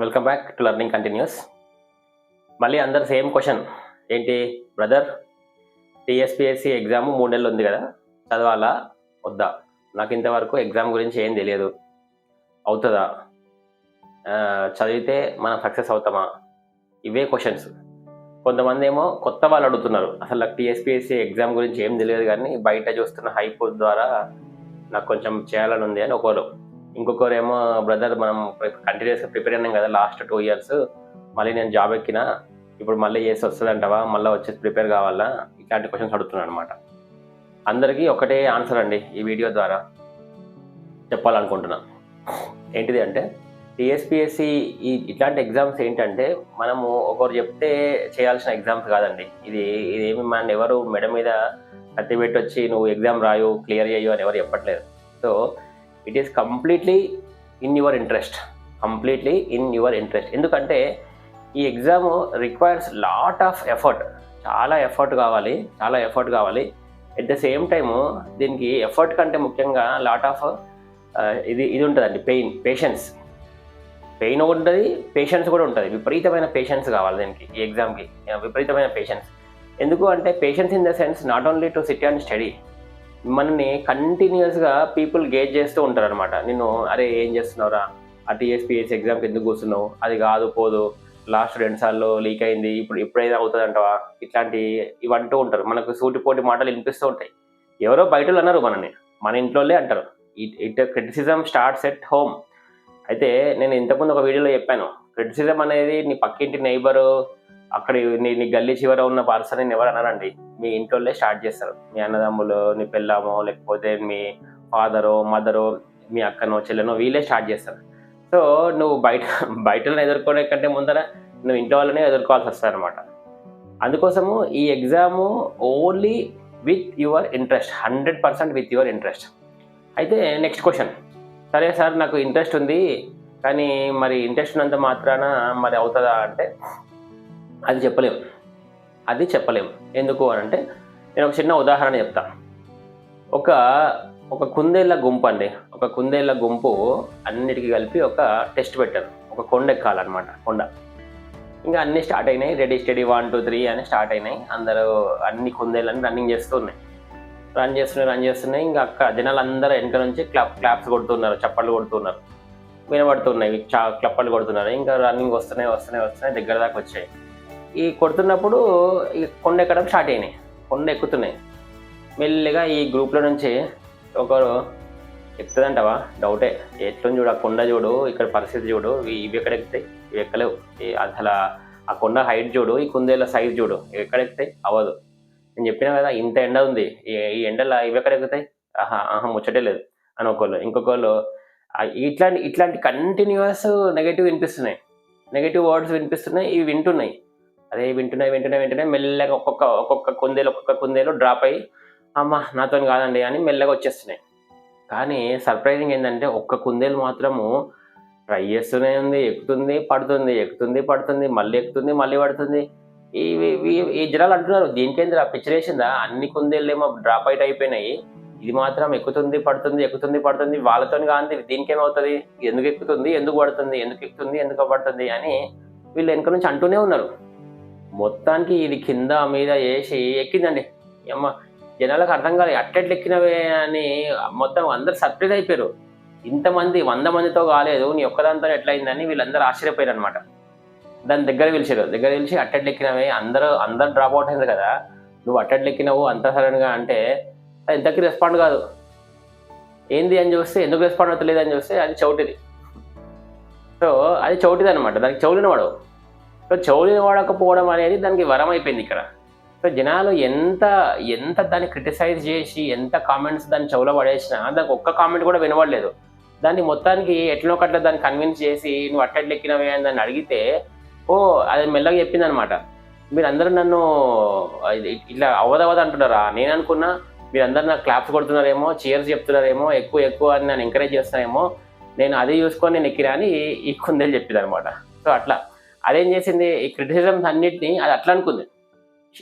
Welcome back to learning continuous. మళ్ళీ అందరు same question ఏంటి బ్రదర్, టీఎస్పిఎస్సి ఎగ్జామ్ 3 నెలలు ఉంది కదా, చదవాలా వద్దా? నాకు ఇంతవరకు ఎగ్జామ్ గురించి ఏం తెలియదు, అవుతుందా, చదివితే మనం సక్సెస్ అవుతామా? ఇవే క్వశ్చన్స్. కొంతమంది ఏమో కొత్త వాళ్ళు అడుగుతున్నారు, అసలు నాకు టీఎస్పిఎస్సి ఎగ్జామ్ గురించి ఏం తెలియదు కానీ బయట చూస్తున్న హైప్ ద్వారా నాకు కొంచెం చేయాలని ఉంది అని ఒకరు. ఇంకొకరేమో బ్రదర్ మనం కంటిన్యూస్గా ప్రిపేర్ అయినాం కదా లాస్ట్ 2 years, మళ్ళీ నేను జాబ్ ఎక్కినా ఇప్పుడు మళ్ళీ చేసి వస్తుంది అంటావా, మళ్ళీ వచ్చేసి ప్రిపేర్ కావాలా? ఇట్లాంటి క్వశ్చన్స్ అడుగుతున్నాను అనమాట. అందరికీ ఒకటే ఆన్సర్ అండి ఈ వీడియో ద్వారా చెప్పాలనుకుంటున్నా. ఏంటిది అంటే టీఎస్పిఎస్సి ఇట్లాంటి ఎగ్జామ్స్ ఏంటంటే మనము ఒకరు చెప్తే చేయాల్సిన ఎగ్జామ్స్ కాదండి. ఇదేమి మన ఎవరు మెడ మీద కత్తి పెట్టి వచ్చి నువ్వు ఎగ్జామ్ రాయు క్లియర్ చేయు అని ఎవరు చెప్పట్లేదు. So it is completely in your interest, ఎందుకంటే ఈ exam requires lot of effort, చాలా ఎఫర్ట్ కావాలి. ఎట్ ద సేమ్ టైము దీనికి ఎఫర్ట్ కంటే ముఖ్యంగా లాట్ ఆఫ్ ఇది ఉంటుందండి, పెయిన్ ఉంటుంది, పేషెన్స్ కూడా ఉంటుంది. విపరీతమైన పేషెన్స్ కావాలి దీనికి, ఈ ఎగ్జామ్కి విపరీతమైన పేషెన్స్. ఎందుకు అంటే patience in the sense not only to SIT and study, మనల్ని కంటిన్యూస్గా పీపుల్ గేజ్ చేస్తూ ఉంటారు అనమాట. నిన్ను అరే ఏం చేస్తున్నావురా, ఆ టీఎస్పిఎస్సి ఎగ్జామ్కి ఎందుకు కూర్చున్నావు, అది కాదు పోదు, లాస్ట్ 2 సార్లు లీక్ అయింది, ఇప్పుడైనా అవుతుంది అంటావా, ఇవంటూ ఉంటారు. మనకు సూటిపోటి మాటలు వినిపిస్తూ ఉంటాయి. ఎవరో బయట అన్నారు మనని, మన ఇంట్లోనే అంటారు. Criticism starts at home. అయితే నేను ఇంతకుముందు ఒక వీడియోలో చెప్పాను, క్రిటిసిజం అనేది నీ పక్కింటి నైబరు, అక్కడ నీ గల్లీ చివర ఉన్న పర్సన్ ఎవరు అన్నారండి, మీ ఇంట్లోనే స్టార్ట్ చేస్తారు. మీ అన్నదమ్ములు, నీ పెళ్ళామో, లేకపోతే మీ ఫాదరో మదరో, మీ అక్కనో చెల్లెనో, వీళ్ళే స్టార్ట్ చేస్తారు. సో నువ్వు బయటలో ఎదుర్కొనే కంటే ముందర నువ్వు ఇంట్లో వాళ్ళనే ఎదుర్కోవాల్సి వస్తుంది అనమాట. అందుకోసము ఈ exam only with your interest, 100% with your interest. అయితే నెక్స్ట్ క్వశ్చన్, సరే సార్ నాకు ఇంట్రెస్ట్ ఉంది కానీ మరి ఇంట్రెస్ట్ ఉన్నంత మాత్రాన మరి అవుతుందా అంటే అది చెప్పలేము. ఎందుకు అని అంటే నేను ఒక చిన్న ఉదాహరణ చెప్తా. ఒక కుందేళ్ళ గుంపు అండి, ఒక కుందేళ్ళ గుంపు అన్నిటికీ కలిపి ఒక టెస్ట్ పెట్టారు. ఒక కొండ ఎక్కాలన్నమాట. కొండ ఇంకా అన్నీ స్టార్ట్ అయినాయి, రెడీ స్టడీ 1 2 3 అని స్టార్ట్ అయినాయి. అందరూ అన్ని కుందేళ్ళని రన్నింగ్ రన్ చేస్తున్నాయి. ఇంకా జనాలు అందరూ వెనక నుంచి క్లాప్స్ కొడుతున్నారు, చప్పట్లు కొడుతున్నారు, వినబడుతున్నాయి, క్లప్పట్లు కొడుతున్నారు. ఇంకా రన్నింగ్ వస్తున్నాయి, దగ్గర దాకా వచ్చాయి. ఈ కొడుతున్నప్పుడు ఈ కొండ ఎక్కడం స్టార్ట్ అయినాయి, కొండ ఎక్కుతున్నాయి. మెల్లిగా ఈ గ్రూప్లో నుంచి ఒకరు ఎక్కుతుందంటవా, డౌటే, ఎట్లని చూడు, ఆ కొండ చూడు, ఇక్కడ పరిస్థితి చూడు, ఇవి ఎక్కడ ఎక్కుతాయి, ఇవి ఎక్కలేవు, అసలు ఆ కొండ హైట్ చూడు, ఈ కుందేళ్ళ సైజ్ చూడు, ఇవి ఎక్కడ ఎక్కుతాయి, అవ్వదు. నేను చెప్పినా కదా ఇంత ఎండ ఉంది, ఈ ఎండలో ఇవి ఎక్కడ ఎక్కుతాయి, ముచ్చటే లేదు అని ఒకళ్ళు. ఇంకొకళ్ళు ఇట్లాంటి కంటిన్యూస్ నెగటివ్ వర్డ్స్ వినిపిస్తున్నాయి. ఇవి వింటున్నాయి, అదే వింటున్నాయి. మెల్లగా ఒక్కొక్క కుందేలు డ్రాప్ అయ్యి అమ్మ నాతో కాదండి అని మెల్లగా వచ్చేస్తున్నాయి. కానీ సర్ప్రైజింగ్ ఏంటంటే ఒక్క కుందేలు మాత్రము ట్రై చేస్తూనే ఉంది, ఎక్కుతుంది పడుతుంది, మళ్ళీ ఎక్కుతుంది, మళ్ళీ పడుతుంది. ఈ జనాలు అంటున్నారు, దీనికేంద్ర పిచ్చిరేసిందా, అన్ని కుందేళ్ళు ఏమో డ్రాప్ అయిపోయినాయి, ఇది మాత్రం ఎక్కుతుంది పడుతుంది, వాళ్ళతో కాంతి దీనికేమవుతుంది, ఎందుకు ఎక్కుతుంది, ఎందుకు పడుతుంది అని వీళ్ళు వెనక నుంచి అంటూనే ఉన్నారు. మొత్తానికి ఇది కింద మీద వేసి ఎక్కిందండి. అమ్మ జనాలకు అర్థం కాలేదు, అట్టెట్లు ఎక్కినవే అని మొత్తం అందరు సర్ప్రైజ్ అయిపోయారు. ఇంతమంది 100 మందితో కాలేదు, నీ ఒక్కదాంతో ఎట్లయిందని వీళ్ళందరూ ఆశ్చర్యపోయారు అనమాట. దాన్ని దగ్గర పిలిచి అట్టెట్లు ఎక్కినవే, అందరు డ్రాప్ అవుట్ అయింది కదా, నువ్వు అట్టెట్లు ఎక్కినావు అంత సడన్గా అంటే అది ఇంతకీ రెస్పాండ్ కాదు. ఏంది అని చూస్తే, ఎందుకు రెస్పాండ్ అవుతలేదు అని చూస్తే అది చౌటిది. సో అది చౌటిది అనమాట, దానికి చెవులిన వాడవు. సో చెవులిన వాడకపోవడం అనేది దానికి వరం అయిపోయింది ఇక్కడ. సో జనాలు ఎంత దాన్ని క్రిటిసైజ్ చేసి, ఎంత కామెంట్స్ దాన్ని చెవులో పడేసినా దానికి ఒక్క కామెంట్ కూడా వినబడలేదు. దాన్ని మొత్తానికి ఎట్లనో ఒకట్లా దాన్ని కన్విన్స్ చేసి నువ్వు అట్టెట్లు ఎక్కినవే అని దాన్ని అడిగితే అది మెల్లగా చెప్పింది అనమాట. మీరందరూ నన్ను ఇట్లా అవ్వదవ్వదు అంటున్నారా, నేను అనుకున్నా మీరందరూ నాకు క్లాప్స్ కొడుతున్నారేమో, చీర్స్ చెప్తున్నారేమో, ఎక్కువ అని నన్ను ఎంకరేజ్ చేస్తున్నారేమో, నేను అదే చూసుకొని నేను ఎక్కిరా అని ఈ కుందేలు చెప్పింది అనమాట. సో అట్లా అదేం చేసింది, ఈ క్రిటిసిజమ్స్ అన్నిటిని అది అట్లా అనుకుంది.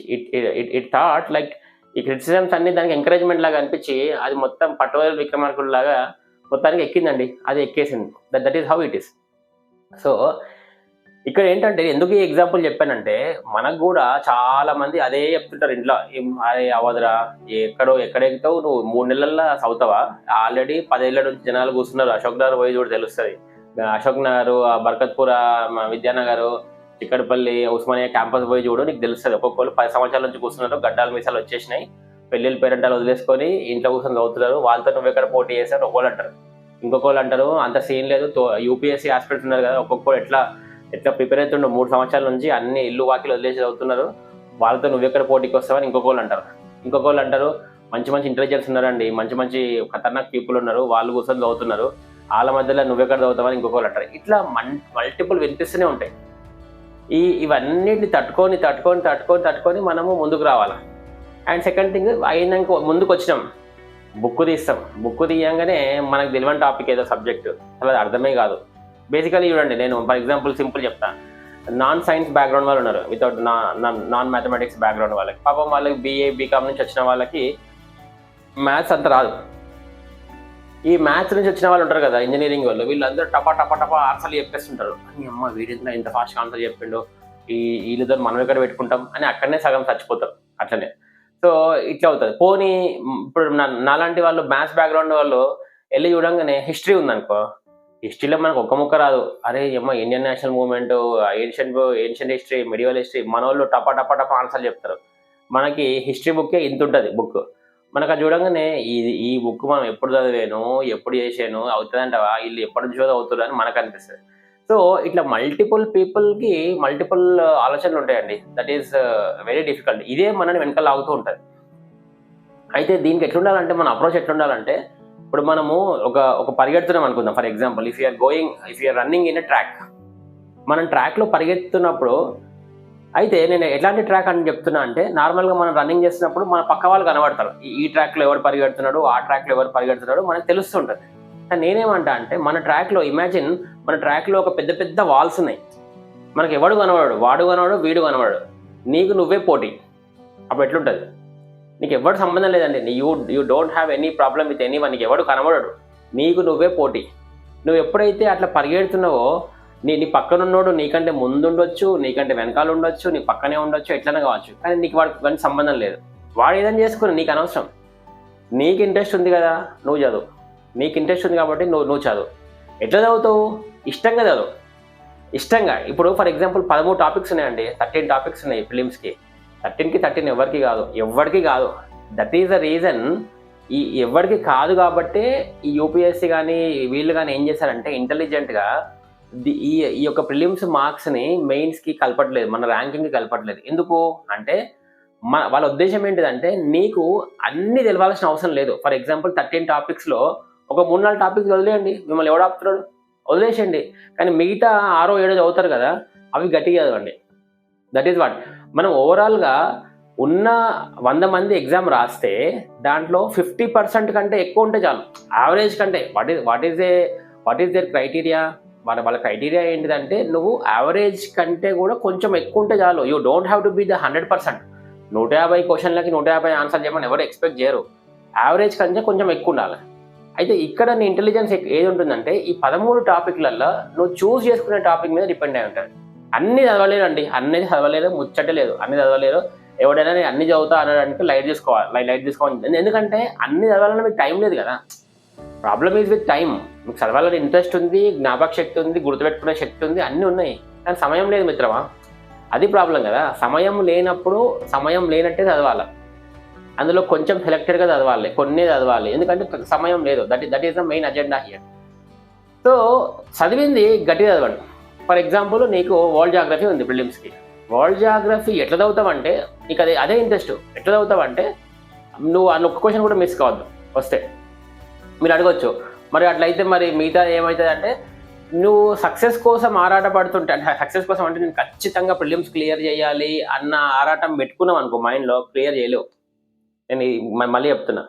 ఇట్ థాట్ లైక్ ఈ క్రిటిసిజమ్స్ అన్ని దానికి ఎంకరేజ్మెంట్ లాగా అనిపించి అది మొత్తం పట్టువదల విక్రమార్కుడు లాగా మొత్తానికి ఎక్కిందండి. అది ఎక్కేసింది. That is how it is. So ఇక్కడ ఏంటంటే ఎందుకు ఈ ఎగ్జాంపుల్ చెప్పానంటే మనకు కూడా చాలా మంది అదే చెప్తుంటారు ఇంట్లో, అదే అవదురా, ఎక్కడెక్కుతావు నువ్వు 3 నెలల్లో చదువుతావా, ఆల్రెడీ 10 ఏళ్ల నుంచి జనాలు కూర్చున్నారు, అశోక్ నగర్ పోయి చూడు తెలుస్తుంది, అశోక్ నగర్, బర్కత్పుర, విద్యానగర్, చిక్కడపల్లి, ఉస్మానియా క్యాంపస్ పోయి చూడు నీకు తెలుస్తుంది. ఒక్కొక్కరు 10 సంవత్సరాల నుంచి కూర్చున్నారు, గడ్డాలు మీసాలు వచ్చేసినాయి, పెళ్ళిళ్ళు పేరెంటాలు వదిలేసుకొని ఇంట్లో కూర్చొని చదువుతున్నారు, వాళ్ళతో నువ్వు ఎక్కడ పోటీ చేశారు ఒకళ్ళు అంటారు. ఇంకొకళ్ళు అంటారు అంత సీన్ లేదు, యూపీఎస్సీ ఆస్పిరెంట్స్ ఉన్నారు కదా, ఒక్కొక్కరు ఎట్లా ప్రిపేర్ అవుతుండో 3 సంవత్సరాల నుంచి అన్ని ఇల్లు వాకిలు వదిలేసి చదువుతున్నారు, వాళ్ళతో నువ్వెక్కడ పోటీకి వస్తావని ఇంకొకళ్ళు అంటారు. మంచి మంచి ఇంటెలిజెన్స్ ఉన్నారండి, మంచి ఖతర్నాక్ పీపుల్ ఉన్నారు, వాళ్ళు కూర్చొని చదువుతున్నారు, వాళ్ళ మధ్యలో నువ్వెక్కడ చదువుతావని ఇంకొకళ్ళు అంటారు. ఇట్లా మల్టిపుల్ వినిపిస్తూనే ఉంటాయి. ఇవన్నిటిని తట్టుకొని మనము ముందుకు రావాలి. అండ్ సెకండ్ థింగ్, అయినాక ముందుకు వచ్చినాం, బుక్ తీస్తాం, బుక్ తీయంగానే మనకు తెలియని టాపిక్ ఏదో సబ్జెక్టు అసలు అది అర్థమే కాదు. బేసికలీ చూడండి, నేను ఫర్ ఎగ్జాంపుల్ సింపుల్ చెప్తాను, నాన్ సైన్స్ బ్యాక్గ్రౌండ్ వాళ్ళు ఉన్నారు, వితౌట్ నాన్ మ్యాథమెటిక్స్ బ్యాక్గ్రౌండ్ వాళ్ళకి, పాపం వాళ్ళకి బీఏ బీకామ్ నుంచి వచ్చిన వాళ్ళకి మ్యాథ్స్ అంత రాదు. ఈ మ్యాథ్స్ నుంచి వచ్చిన వాళ్ళు ఉంటారు కదా, ఇంజనీరింగ్ వాళ్ళు, వీళ్ళందరూ టపా ఆన్సర్లు చెప్పేస్తుంటారు. అని అమ్మ వీడింత ఇంత ఫాస్ట్గా ఆన్సర్ చెప్పిండు, వీళ్ళతో మనం ఎక్కడ పెట్టుకుంటాం అని అక్కడనే సగం చచ్చిపోతారు. అట్లనే సో ఇట్లా అవుతుంది. పోనీ ఇప్పుడు నాలాంటి వాళ్ళు మ్యాథ్స్ బ్యాక్గ్రౌండ్ వాళ్ళు వెళ్ళి చూడంగానే హిస్టరీ ఉందనుకో, హిస్టరీలో మనకు ఒక్క ముక్క రాదు, అరే అమ్మ Indian national movement, ancient history, medieval history, మన వాళ్ళు టపా ఆన్సర్ చెప్తారు. మనకి హిస్టరీ బుక్కే ఇంత ఉంటుంది బుక్, మనకు అది చూడంగానే ఈ బుక్ మనం ఎప్పుడు చదివాను, ఎప్పుడు చేసాను, అవుతుందంటవా, వీళ్ళు ఎప్పటి నుంచో అవుతుంది అని మనకు అనిపిస్తుంది. సో ఇట్లా మల్టిపుల్ పీపుల్కి మల్టిపుల్ ఆలోచనలు ఉంటాయండి, దట్ ఈస్ వెరీ డిఫికల్ట్. ఇదే మనని వెనకాల లాగుతూ ఉంటుంది. అయితే దీనికి ఎట్లుండాలంటే, మన అప్రోచ్ ఎట్లుండాలంటే, ఇప్పుడు మనము ఒక పరిగెడుతున్నాం అనుకుందాం, for example if you are running in a track, మనం ట్రాక్లో పరిగెత్తున్నప్పుడు, అయితే నేను ఎట్లాంటి ట్రాక్ అని చెప్తున్నా అంటే, నార్మల్గా మనం రన్నింగ్ చేస్తున్నప్పుడు మన పక్క వాళ్ళు కనబడతారు, ఈ ట్రాక్లో ఎవరు పరిగెడుతున్నాడు, ఆ ట్రాక్లో ఎవరు పరిగెడుతున్నాడు మనకు తెలుస్తుంటుంది. కానీ నేనేమంటా అంటే, మన ట్రాక్లో ఇమాజిన్, మన ట్రాక్లో ఒక పెద్ద పెద్ద వాల్స్ ఉన్నాయి, మనకు ఎవడు కనబడాడు, వాడు కనబడు, వీడు కనబడు, నీకు నువ్వే పోటీ. అప్పుడు ఎట్లుంటుంది, నీకు ఎవరు సంబంధం లేదండి, you don't have any problem with any one, నీకు ఎవడు కనబడడు, నీకు నువ్వే పోటీ. నువ్వు ఎప్పుడైతే అట్లా పరిగెడుతున్నావో, నీ పక్కనున్నోడు నీకంటే ముందుండొచ్చు, నీకంటే వెనకాల ఉండొచ్చు, నీ పక్కనే ఉండొచ్చు, ఎట్లనే కావచ్చు, కానీ నీకు వాడికి సంబంధం లేదు, వాడు ఏదైనా చేసుకుని నీకు అనవసరం. నీకు ఇంట్రెస్ట్ ఉంది కదా, నువ్వు చదువు, నీకు ఇంట్రెస్ట్ ఉంది కాబట్టి నువ్వు చదువు. ఎట్లా చదువుతావు, ఇష్టంగా చదువు, ఇష్టంగా. ఇప్పుడు ఫర్ ఎగ్జాంపుల్ 13 టాపిక్స్ ఉన్నాయండి, 13 టాపిక్స్ ఉన్నాయి ఫిలిమ్స్కి, 13కి 13 ఎవరికి కాదు. దట్ ఈస్ ద రీజన్, ఎవరికి కాదు కాబట్టే ఈ యూపీఎస్సీ కానీ వీళ్ళు కానీ ఏం చేశారంటే, ఇంటెలిజెంట్గా ఈ యొక్క ప్రిలిమ్స్ మార్క్స్ని మెయిన్స్కి కలపట్లేదు, మన ర్యాంకింగ్కి కలపట్లేదు. ఎందుకు అంటే, వాళ్ళ ఉద్దేశం ఏంటిదంటే, నీకు అన్నీ తెలవాల్సిన అవసరం లేదు. ఫర్ ఎగ్జాంపుల్ 13 టాపిక్స్లో ఒక 3-4 టాపిక్స్ వదిలేయండి, మిమ్మల్ని ఎవడు ఆపుతున్నాడు, వదిలేసేయండి. కానీ మిగతా 6-7 చదువుతారు కదా, అవి గట్టిగా చదవండి. That is what. మనం ఓవరాల్గా ఉన్న 100 మంది ఎగ్జామ్ రాస్తే దాంట్లో 50% కంటే ఎక్కువ ఉంటే చాలు, యావరేజ్ కంటే. వాట్ ఈస్ దేర్ క్రైటీరియా, వాళ్ళ క్రైటీరియా ఏంటిదంటే, నువ్వు యావరేజ్ కంటే కూడా కొంచెం ఎక్కువ ఉంటే చాలు. You don't have to be the 100%. 150 క్వశ్చన్లకి 150 ఆన్సర్ చేయమని ఎవరు ఎక్స్పెక్ట్ చేయరు, యావరేజ్ కంటే కొంచెం ఎక్కువ ఉండాలి. అయితే ఇక్కడ నీ ఇంటెలిజెన్స్ ఏది ఉంటుందంటే, ఈ 13 టాపిక్లలో నువ్వు చూస్ చేసుకునే టాపిక్ మీద డిపెండ్ అయి ఉంటుంది. అన్నీ చదవలేరండి, అన్నీ చదవలేరు, ముచ్చటే లేదు, అన్నీ చదవలేరు. ఎవడైనా నేను అన్ని చదువుతా అనడానికి లైట్ తీసుకోవాలి. ఎందుకంటే అన్ని చదవాలన్నా మీకు టైం లేదు కదా. Problem is with time. మీకు చదవాలని ఇంట్రెస్ట్ ఉంది, జ్ఞాపక శక్తి ఉంది, గుర్తుపెట్టుకునే శక్తి ఉంది, అన్నీ ఉన్నాయి, కానీ సమయం లేదు మిత్రమా. అది ప్రాబ్లం కదా. సమయం లేనప్పుడు సమయం లేనట్టే చదవాలి, అందులో కొంచెం సెలెక్టెడ్గా చదవాలి, కొన్ని చదవాలి, ఎందుకంటే సమయం లేదు. That is the main agenda here. So చదివింది గట్టిగా చదవండి. ఫర్ ఎగ్జాంపుల్ నీకు వరల్డ్ జాగ్రఫీ ఉంది ప్రిలిమ్స్కి, వరల్డ్ జాగ్రఫీ ఎట్లా చదువుతావంటే, నీకు అదే ఇంట్రెస్ట్, ఎట్లా చదువుతావంటే, నువ్వు అన్న ఒక్క క్వశ్చన్ కూడా మిస్ కావద్దు. వస్తే మీరు అడగొచ్చు, మరి అట్లయితే మరి మిగతా ఏమవుతుంది అంటే, నువ్వు సక్సెస్ కోసం ఆరాటపడుతుంటే, అంటే సక్సెస్ కోసం అంటే నేను ఖచ్చితంగా ప్రిలిమ్స్ క్లియర్ చేయాలి అన్న ఆరాటం పెట్టుకున్నాం అనుకో, మైండ్లో క్లియర్ చేయలేవు. నేను మళ్ళీ చెప్తున్నా,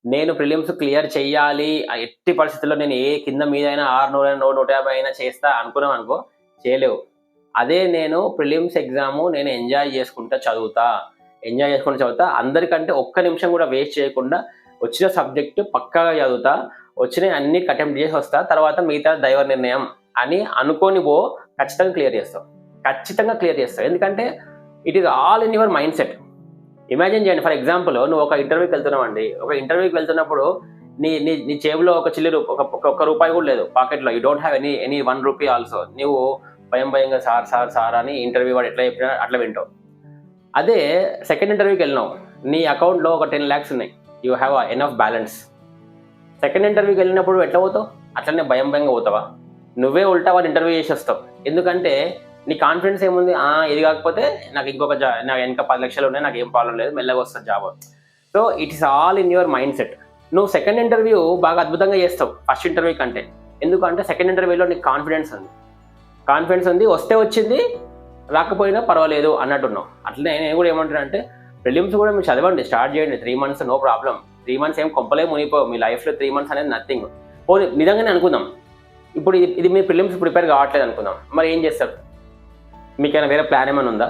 నేను ప్రిలిమ్స్ క్లియర్ చేయాలి, ఎట్టి పరిస్థితుల్లో నేను ఏ కింద మీద అయినా 600 150 అయినా చేస్తా అనుకున్నాం అనుకో, చేయలేవు. అదే నేను ప్రిలిమ్స్ ఎగ్జాము నేను ఎంజాయ్ చేసుకుంటా చదువుతా, అందరికంటే ఒక్క నిమిషం కూడా వేస్ట్ చేయకుండా వచ్చిన సబ్జెక్టు పక్కాగా చదువుతా, వచ్చిన అన్ని అటెంప్ట్ చేసి వస్తా, తర్వాత మిగతా దైవ నిర్ణయం అని అనుకోని ఖచ్చితంగా క్లియర్ చేస్తావు. ఖచ్చితంగా క్లియర్ చేస్తావు. ఎందుకంటే it is all in your mind set. Imagine చేయండి, ఫర్ ఎగ్జాంపుల్ నువ్వు ఒక ఇంటర్వ్యూకి వెళ్తున్నావు అండి. ఒక ఇంటర్వ్యూకి వెళ్తున్నప్పుడు నీ నీ నీ జేబులో ఒక చిల్లర ఒక రూపాయి కూడా లేదు పాకెట్లో. You don't have any 1 rupee also. నువ్వు భయంగా సార్ అని ఇంటర్వ్యూ వాడు ఎట్లా చెప్పినా అట్లా వింటావు. అదే సెకండ్ ఇంటర్వ్యూకి వెళ్ళినావు, నీ అకౌంట్లో ఒక 10 lakhs ఉన్నాయి, you have enough balance. Second ఇంటర్వ్యూకి వెళ్ళినప్పుడు ఎట్లా పోతావు? అట్లనే భయంగా పోతావా? నువ్వే ఉల్టా వాళ్ళు ఇంటర్వ్యూ చేసి వస్తావు. ఎందుకంటే నీ కాన్ఫిడెన్స్ ఏముంది, ఇది కాకపోతే నాకు ఇంకొక నాకు ఇంకా 10 లక్షలు ఉన్నాయి, నాకు ఏం ప్రాబ్లం లేదు, మెల్లగా వస్తుంది job. So it is all in your mind set. నువ్వు సెకండ్ ఇంటర్వ్యూ బాగా అద్భుతంగా చేస్తావు ఫస్ట్ ఇంటర్వ్యూ కంటే. ఎందుకంటే సెకండ్ ఇంటర్వ్యూలో నీకు కాన్ఫిడెన్స్ ఉంది, వస్తే వచ్చింది, రాకపోయినా పర్వాలేదు అన్నట్టున్నావు. అట్లనే నేను కూడా ఏమంటున్నా అంటే, ప్రిలిమ్స్ కూడా మీరు చదవండి, స్టార్ట్ చేయండి. 3 months నో ప్రాబ్లం. 3 months ఏం కొంపలే మునిగిపోవు. మీ లైఫ్లో 3 months అనేది నథింగ్. పోనీ నిజంగానే అనుకుందాం, ఇప్పుడు ఇది మీ ప్రిలిమ్స్ ప్రిపేర్ కావట్లేదు అనుకుందాం, మరి ఏం చేస్తారు? మీకైనా వేరే ప్లాన్ ఏమైనా ఉందా?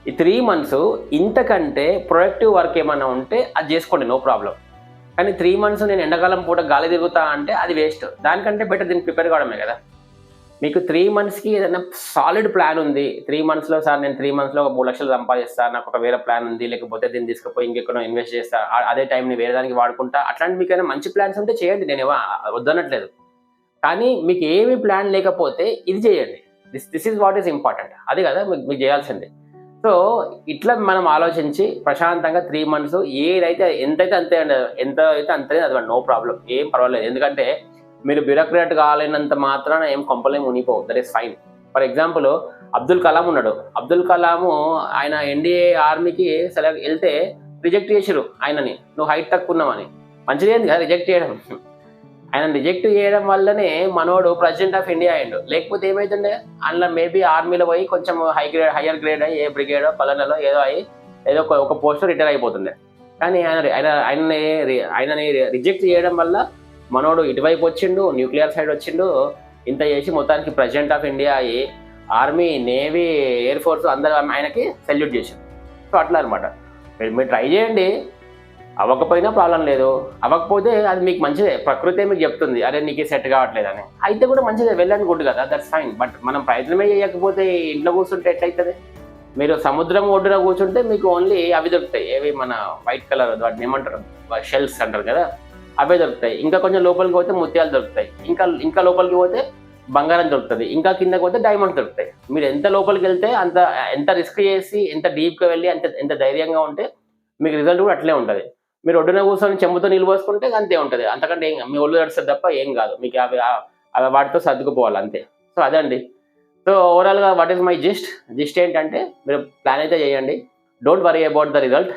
ఈ 3 months ఇంతకంటే ప్రొడక్టివ్ వర్క్ ఏమైనా ఉంటే అది చేసుకోండి, నో ప్రాబ్లం. కానీ 3 months నేను ఎండాకాలం పూట గాలి తిరుగుతా అంటే అది వేస్ట్. దానికంటే బెటర్ దీన్ని ప్రిపేర్ కావడమే కదా. మీకు 3 monthsకి ఏదైనా సాలిడ్ ప్లాన్ ఉంది, 3 monthsలో సార్ నేను 3 monthsలో ఒక 3 లక్షలు సంపాదిస్తాను, నాకు ఒక వేరే ప్లాన్ ఉంది, లేకపోతే దీన్ని తీసుకుపోయి ఇంకెక్కడో ఇన్వెస్ట్ చేస్తా, అదే టైంని వేరే దానికి వాడుకుంటా, అట్లాంటి మీకు ఏమైనా మంచి ప్లాన్స్ ఉంటే చేయండి, నేను వద్దనట్లేదు. కానీ మీకు ఏమి ప్లాన్ లేకపోతే ఇది చేయండి. This is what is important. అది కదా మీకు చేయాల్సింది. సో ఇట్లా మనం ఆలోచించి ప్రశాంతంగా 3 months ఏదైతే ఎంత అయితే అంతే అది నో ప్రాబ్లం, ఏం పర్వాలేదు. ఎందుకంటే మీరు బ్యూరోక్రాట్ కాలేనంత మాత్రాన ఏం కొంపలేం మునిగిపోవు, that is fine. For example Abdul Kalam ఉన్నాడు. అబ్దుల్ కలాము ఆయన ఎన్డీఏ ఆర్మీకి వెళ్తే రిజెక్ట్ చేసిరు ఆయనని, నువ్వు హైట్ తక్కువ ఉన్నావని. మంచిదేంది కదా రిజెక్ట్ చేయడం. ఆయన రిజెక్ట్ చేయడం వల్లనే మనోడు ప్రెసిడెంట్ ఆఫ్ ఇండియా అయ్యిండు. లేకపోతే ఏమైతుండే, అందులో మేబీ ఆర్మీలో పోయి కొంచెం హయ్యర్ గ్రేడ్ అయ్యి ఏ బ్రిగేడో పలానాలో ఏదో ఒక పోస్ట్ రిటైర్ అయిపోతుండే. కానీ ఆయనని రిజెక్ట్ చేయడం వల్ల మనోడు ఇటువైపు వచ్చిండు, న్యూక్లియర్ సైడ్ వచ్చిండు, ఇంత చేసి మొత్తానికి ప్రెసిడెంట్ ఆఫ్ ఇండియా అయ్యి ఆర్మీ, నేవీ, ఎయిర్ ఫోర్స్ అందరూ ఆయనకి సెల్యూట్ చేశారు. సో అట్లా అనమాట. మీరు ట్రై చేయండి, అవ్వకపోయినా ప్రాబ్లం లేదు, అవ్వకపోతే అది మీకు మంచిదే, ప్రకృతే మీకు చెప్తుంది అరే నీకు సెట్ కావట్లేదని, అయితే కూడా మంచిదే, వెళ్ళండి, గుడ్ కదా, దట్స్ ఫైన్. బట్ మనం ప్రయత్నమే చేయకపోతే ఇంట్లో కూర్చుంటే ఎట్లయితుంది? మీరు సముద్రం ఒడ్డున కూర్చుంటే మీకు ఓన్లీ అవి దొరుకుతాయి, ఏవి మన వైట్ కలర్ వాటిని ఏమంటారు, షెల్స్ అంటారు కదా, అవే దొరుకుతాయి. ఇంకా కొంచెం లోపలికి పోతే ముత్యాలు దొరుకుతాయి, ఇంకా లోపలికి పోతే బంగారం దొరుకుతుంది, ఇంకా కిందకి పోతే డైమండ్స్ దొరుకుతాయి. మీరు ఎంత లోపలికి వెళ్తే ఎంత రిస్క్ చేసి ఎంత డీప్గా వెళ్ళి ఎంత ధైర్యంగా ఉంటే మీకు రిజల్ట్ కూడా అట్లే ఉంటుంది. మీరు ఒడ్డున కూర్చొని చెంబుతో నీళ్ళు పోసుకుంటే అంతే ఉంటుంది, అంతకంటే మీ ఒళ్ళు నడుస్తుంది తప్ప ఏం కాదు. మీకు అవి వాటితో సర్దుకుపోవాలి అంతే. సో అదే అండి. సో ఓవరాల్గా వాట్ ఈస్ మై జిస్ట్ ఏంటంటే, మీరు ప్లాన్ అయితే చేయండి, don't worry about the result.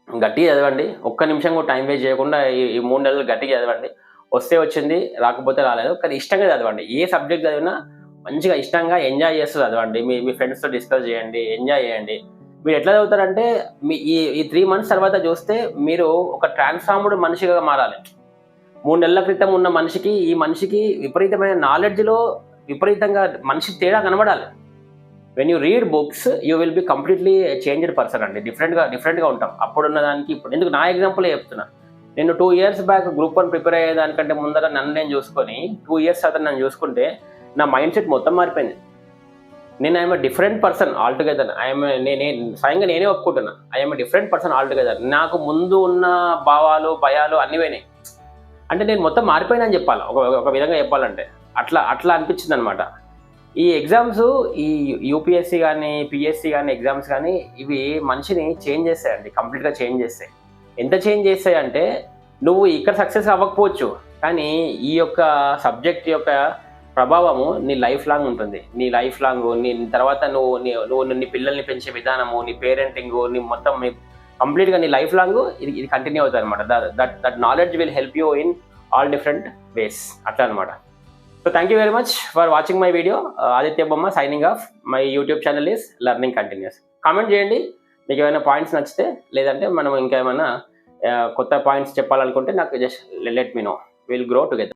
గట్టిగా చదవండి, ఒక్క నిమిషం కూడా టైం వేస్ట్ చేయకుండా ఈ 3 నెలలు గట్టిగా చదవండి. వస్తే వచ్చింది, రాకపోతే రాలేదు, కానీ ఇష్టంగా చదవండి. ఏ సబ్జెక్ట్ చదివినా మంచిగా ఇష్టంగా ఎంజాయ్ చేస్తూ చదవండి. మీ ఫ్రెండ్స్తో డిస్కస్ చేయండి, ఎంజాయ్ చేయండి. మీరు ఎట్లా చదువుతారంటే ఈ 3 months తర్వాత చూస్తే మీరు ఒక ట్రాన్స్ఫార్మ్డ్ మనిషిగా మారాలి. 3 నెలల క్రితం ఉన్న మనిషికి ఈ మనిషికి విపరీతమైన నాలెడ్జ్లో విపరీతంగా మనిషి తేడా కనబడాలి. When you read books you will be completely changed person అండి. డిఫరెంట్గా ఉంటాం అప్పుడున్న దానికి ఇప్పుడు. ఎందుకు నా ఎగ్జాంపుల్ చెప్తున్నా, నేను 2 years బ్యాక్ గ్రూప్ 1 ప్రిపేర్ అయ్యేదానికంటే ముందర నన్ను నేను చూసుకొని 2 years తర్వాత నన్ను చూసుకుంటే నా మైండ్ సెట్ మొత్తం మారిపోయింది. నేను ఐఎమ్ డిఫరెంట్ పర్సన్ ఆల్టుగెదర్. స్వయంగా నేనే ఒప్పుకుంటున్నా, ఐఎమ్ డిఫరెంట్ పర్సన్ ఆల్టుగెదర్. నాకు ముందు ఉన్న భావాలు, భయాలు అన్నీ పోయినాయి. అంటే నేను మొత్తం మారిపోయినా అని చెప్పాలి, ఒక విధంగా చెప్పాలంటే. అట్లా అనిపించింది అనమాట. ఈ ఎగ్జామ్స్, ఈ యూపీఎస్సీ కానీ పిఎస్సీ కానీ ఎగ్జామ్స్ కానీ ఇవి మనిషిని చేంజ్ చేస్తాయండి, కంప్లీట్గా చేంజ్ చేస్తాయి. ఎంత చేంజ్ చేస్తాయి అంటే, నువ్వు ఇక్కడ సక్సెస్ అవ్వకపోవచ్చు, కానీ ఈ యొక్క సబ్జెక్ట్ యొక్క ప్రభావము నీ లైఫ్ లాంగ్ ఉంటుంది. నీ లైఫ్ లాంగ్ నీ తర్వాత నువ్వు నీ పిల్లల్ని పెంచే విధానము, నీ పేరెంటింగ్, నీ మొత్తం కంప్లీట్గా నీ లైఫ్ లాంగ్ ఇది కంటిన్యూ అవుతుంది అనమాట. That knowledge will help you in all different ways, అట్లా అనమాట. So thank you very much for watching my video. Aditya Bomma signing off. My YouTube channel is Learning Continuous. Comment చేయండి మీకు ఏమైనా points నచ్చితే, లేదంటే మనం ఇంకా ఏమైనా కొత్త పాయింట్స్ చెప్పాలనుకుంటే నాకు just let me know. Will grow together.